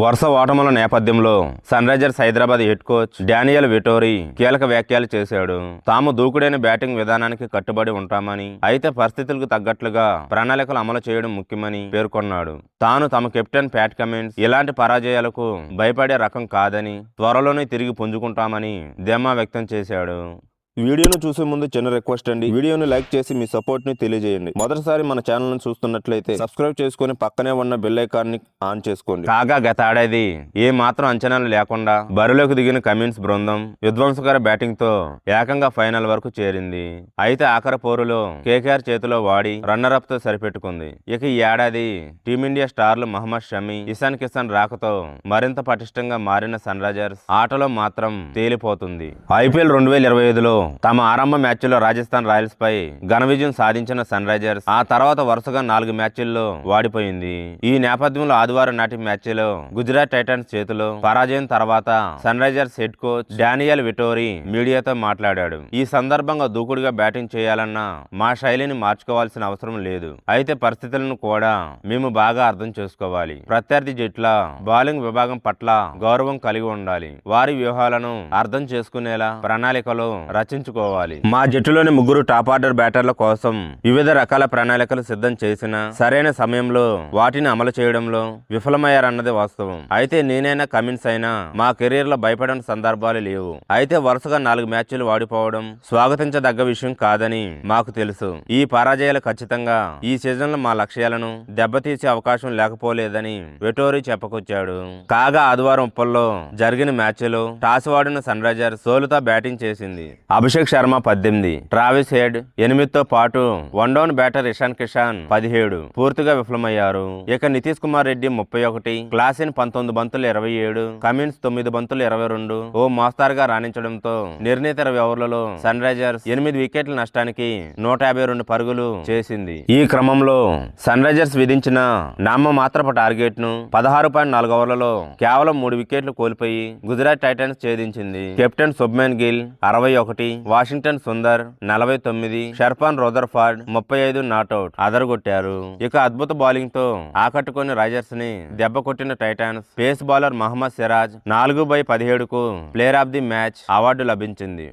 వరుస ఓటముల నేపథ్యంలో Sunrisers Hyderabad head coach Daniel Vettori కీలక వ్యాఖ్యలు చేశాడు. తాము దూకుడైన బ్యాటింగ్ విధానానికి కట్టుబడి ఉంటామని, అయితే పరిస్థితులకు తగ్గట్లుగా ప్రణాళికలు అమలు చేయడం ముఖ్యమని పేర్కొన్నాడు. తాను తమ కెప్టెన్ ప్యాట్ కమిన్స్ ఇలాంటి పరాజయాలకు భయపడే రకం కాదని, త్వరలోనే తిరిగి పుంజుకుంటామని ధీమా వ్యక్తం చేశాడు. వీడియోను చూసే ముందు చిన్న రిక్వెస్ట్ అండి, వీడియోను లైక్ చేసి మీ సపోర్ట్ ని తెలియజేయండి. మొదటిసారి మన ఛానల్ ను చూస్తున్నట్లయితే సబ్స్క్రైబ్ చేసుకుని పక్కనే ఉన్న బెల్ ఐకాన్ ని ఆన్ చేసుకోండి. కాగా గత ఏడాది ఏ మాత్రం అంచనాలు లేకుండా బరిలోకి దిగిన కమిన్స్ బృందం విధ్వంసకర బ్యాటింగ్ తో ఏకంగా ఫైనల్ వరకు చేరింది. అయితే ఆఖరి పోరులో కేకేఆర్ చేతిలో వాడి రన్నర్ అప్ తో సరిపెట్టుకుంది. ఇక ఈ ఏడాది టీమిండియా స్టార్లు మహమ్మద్ షమి, ఇషాన్ కిషన్ రాకతో మరింత పటిష్టంగా మారిన సన్ రైజర్స్ ఆటలో మాత్రం తేలిపోతుంది. ఐపీఎల్ 2025లో తమ ఆరంభ మ్యాచ్లో రాజస్థాన్ రాయల్స్ పై ఘన విజయం సాధించిన సన్ రైజర్స్ ఆ తర్వాత వరుసగా 4 మ్యాచ్ల్లో వాడిపోయింది. ఈ నేపథ్యంలో ఆదివారం నాటి మ్యాచ్లో గుజరాత్ టైటన్స్ చేతిలో పరాజయం తర్వాత Sunrisers head coach Daniel Vettori మీడియాతో మాట్లాడాడు. ఈ సందర్భంగా దూకుడుగా బ్యాటింగ్ చేయాలన్నా మా శైలిని మార్చుకోవాల్సిన అవసరం లేదు. అయితే పరిస్థితులను కూడా మేము బాగా అర్థం చేసుకోవాలి. ప్రత్యర్థి జట్ల బౌలింగ్ విభాగం పట్ల గౌరవం కలిగి ఉండాలి. వారి వ్యూహాలను అర్థం చేసుకునేలా ప్రణాళికలు రచించుకోవాలి. మా జట్టులోని 3 టాప్ ఆర్డర్ బ్యాటర్ల కోసం వివిధ రకాల ప్రణాళికలు సిద్ధం చేసిన సరైన సమయంలో వాటిని అమలు చేయడంలో విఫలమయ్యారన్నది వాస్తవం. అయితే నేనైనా కమిన్స్ అయినా మా కెరీర్ లో భయపడిన సందర్భాలు లేవు. అయితే వరుసగా 4 మ్యాచ్లు వాడిపోవడం స్వాగతించదగ్గ విషయం కాదని మాకు తెలుసు. ఈ పరాజయాలు ఖచ్చితంగా ఈ సీజన్ లో మా లక్ష్యాలను దెబ్బతీసే అవకాశం లేకపోలేదని వెటోరీ చెప్పుకొచ్చాడు. కాగా ఆదివారం ఉప్పల్లో జరిగిన మ్యాచ్లో టాస్ వాడిన సన్ రైజర్స్ సోలుతో బ్యాటింగ్ చేసింది. అభిషేక్ శర్మ 18, ట్రావిస్ హెడ్ 8తో పాటు one down batter Ishan Kishan 17 పూర్తిగా విఫలమయ్యారు. ఇక నితీష్ కుమార్ రెడ్డి 31, క్లాసిన్ 19 బంతులు 27, కమిన్స్ 9 బంతులు 22 ఓ మోస్తారుగా రాణించడంతో నిర్ణీత ఓవర్లలో సన్ రైజర్స్ 8 వికెట్ల నష్టానికి 152 పరుగులు చేసింది. ఈ క్రమంలో సన్ రైజర్స్ విధించిన నామమాత్రపు టార్గెట్ ను 16.4 ఓవర్లలో కేవలం 3 వికెట్లు కోల్పోయి గుజరాత్ టైటన్స్ ఛేదించింది. Captain Shubman Gill 61, Washington Sundar 49, Sherfane Rutherford 35 not out అదరగొట్టారు. ఇక అద్భుత బౌలింగ్ తో ఆకట్టుకుని రైజర్స్ ని దెబ్బ కొట్టిన Titans pace bowler Mohammed Siraj 4/17కు player of the match award లభించింది.